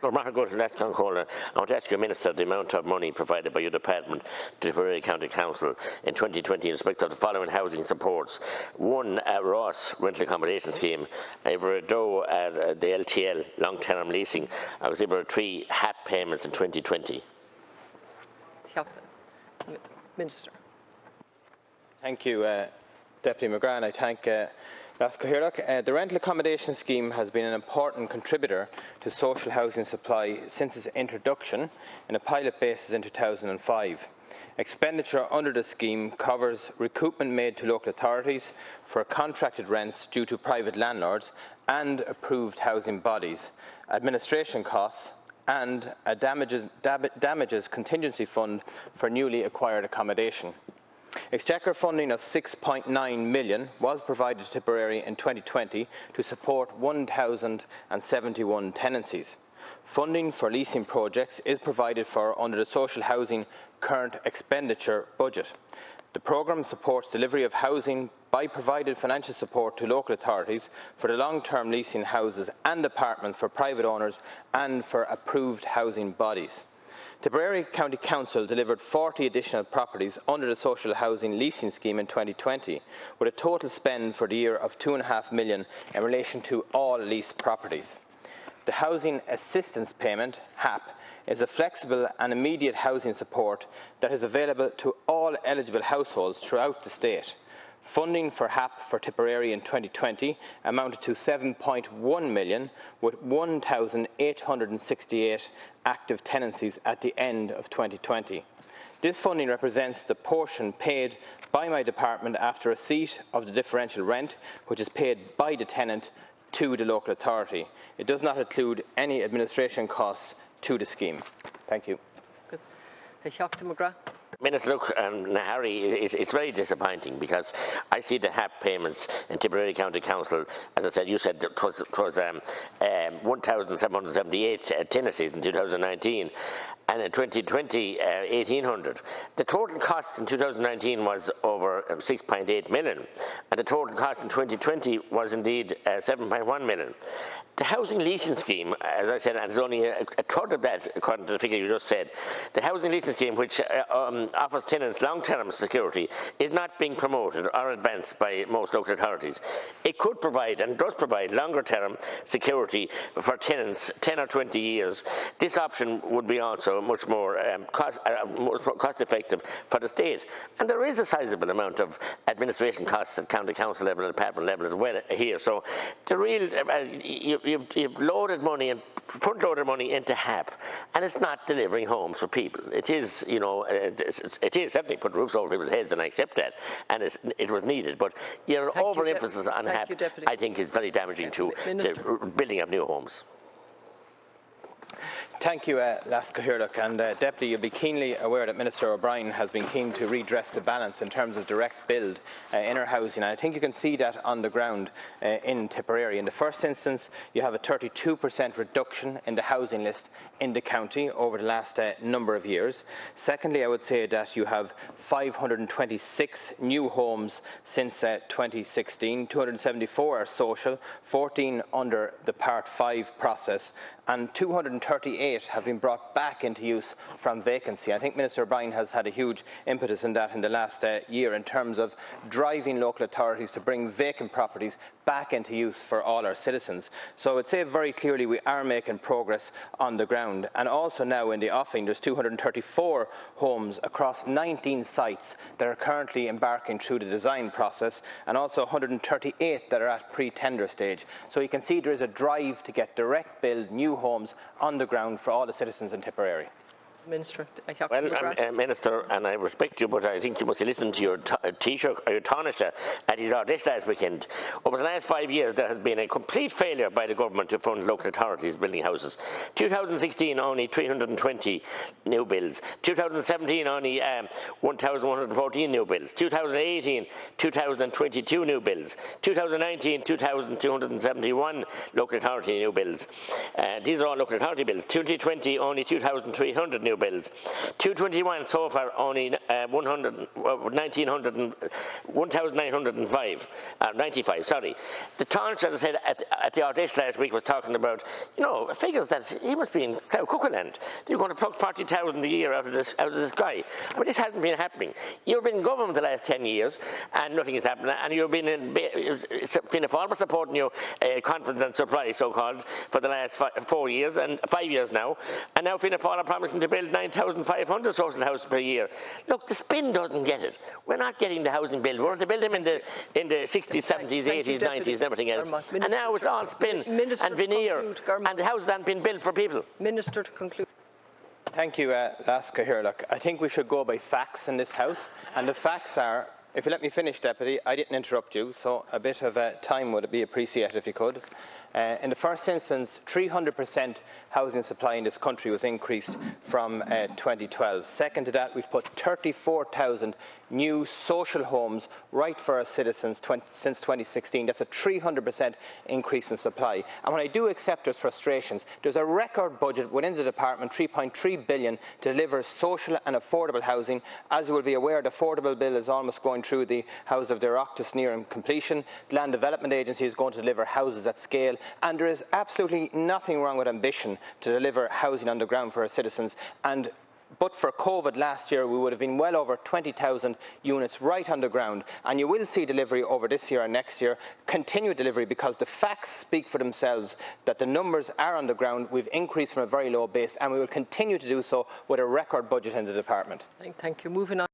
Well, Margaret, last concaller, I want to ask you, Minister, the amount of money provided by your department to Tipperary County Council in 2020 in respect of the following housing supports. One, Ross rental accommodation scheme, over the LTL, long-term leasing, I was able to 3 HAP payments in 2020. Minister. Thank you, Deputy McGrath. I thank the rental accommodation scheme has been an important contributor to social housing supply since its introduction in a pilot basis in 2005. Expenditure under the scheme covers recoupment made to local authorities for contracted rents due to private landlords and approved housing bodies, administration costs, and a damages contingency fund for newly acquired accommodation. Exchequer funding of €6.9 million was provided to Tipperary in 2020 to support 1,071 tenancies. Funding for leasing projects is provided for under the social housing current expenditure budget. The programme supports delivery of housing by providing financial support to local authorities for the long-term leasing houses and apartments for private owners and for approved housing bodies. Tipperary County Council delivered 40 additional properties under the social housing leasing scheme in 2020, with a total spend for the year of €2.5 million in relation to all leased properties. The Housing Assistance Payment, HAP, is a flexible and immediate housing support that is available to all eligible households throughout the state. Funding for HAP for Tipperary in 2020 amounted to €7.1 million, with 1,868 active tenancies at the end of 2020. This funding represents the portion paid by my department after receipt of the differential rent, which is paid by the tenant to the local authority. It does not include any administration costs to the scheme. Thank you. Good. Dr. McGrath. Minister, look, Harry, it's very disappointing because I see the HAP payments in Tipperary County Council. As I said, you said it was 1,778 tenancies in 2019, and in 2020, 1,800. The total cost in 2019 was over 6.8 million, and the total cost in 2020 was indeed 7.1 million. The housing leasing scheme, as I said, is only a third of that, according to the figure you just said. The housing leasing scheme, which offers tenants long-term security, is not being promoted or advanced by most local authorities. It could provide, and does provide, longer-term security for tenants, 10 or 20 years. This option would be also much more cost-effective for the state. And there is a sizable amount of administration costs at county council level and department level as well here. So the real, you've loaded money and front-loaded money into HAP, and it's not delivering homes for people. It is, you know, it is certainly put roofs over people's heads, and I accept that, and it was needed. But your overemphasis on HAP, I think, is very damaging to the building of new homes. Thank you, Laska Hirlock, and Deputy, you'll be keenly aware that Minister O'Brien has been keen to redress the balance in terms of direct build in our housing, and I think you can see that on the ground in Tipperary. In the first instance, you have a 32% reduction in the housing list in the county over the last number of years. Secondly, I would say that you have 526 new homes since 2016, 274 are social, 14 under the Part 5 process, and 238 have been brought back into use from vacancy. I think Minister O'Brien has had a huge impetus in that in the last year in terms of driving local authorities to bring vacant properties back into use for all our citizens. So I would say very clearly we are making progress on the ground. And also now in the offing, there's 234 homes across 19 sites that are currently embarking through the design process, and also 138 that are at pre-tender stage. So you can see there is a drive to get direct build new homes on the ground for all the citizens in Tipperary. Minister, well, Minister, and I respect you, but I think you must listen to your Taoiseach or your Taoiseach at his Ardèche last weekend. Over the last 5 years, there has been a complete failure by the government to fund local authorities building houses. 2016, only 320 new builds. 2017, only 1,114 new builds. 2018, 2,022 new builds. 2019, 2,271 local authority new builds. These are all local authority builds. 2020, only 2,300 new new builds. 221 so far, only 1,905, 95, sorry. The Taoiseach, as I said, at the Oireachtas last week was talking about, figures that he must be in Cloud Cuckooland. They're going to pluck 40,000 a year out of the sky. I mean, this hasn't been happening. You've been in government the last 10 years, and nothing has happened, and you've been Fianna Fáil was supporting you, confidence and supply, so-called, for the last 4 years, and 5 years now, and now Fianna Fáil are promising to build 9,500 social houses per year. Look, the spin doesn't get it. We're not getting the housing build. We're going to build them in the 60s, 70s, 80s, 90s, and everything else. And now it's all spin and veneer, and the houses haven't been built for people. Minister, to conclude. Thank you, Laska here. Look, I think we should go by facts in this House, and the facts are, if you let me finish, Deputy, I didn't interrupt you, so a bit of time would be appreciated if you could. In the first instance, 300% housing supply in this country was increased from 2012. Second to that, we've put 34,000 new social homes right for our citizens since 2016. That's a 300% increase in supply. And when I do accept there's frustrations, there's a record budget within the department, 3.3 billion, to deliver social and affordable housing. As you will be aware, the affordable bill is almost going through the House of the Oireachtas nearing completion. The Land Development Agency is going to deliver houses at scale. And there is absolutely nothing wrong with ambition to deliver housing on the ground for our citizens. But for COVID last year, we would have been well over 20,000 units right on the ground. And you will see delivery over this year and next year, continued delivery, because the facts speak for themselves that the numbers are on the ground. We've increased from a very low base, and we will continue to do so with a record budget in the department. Thank you. Moving on.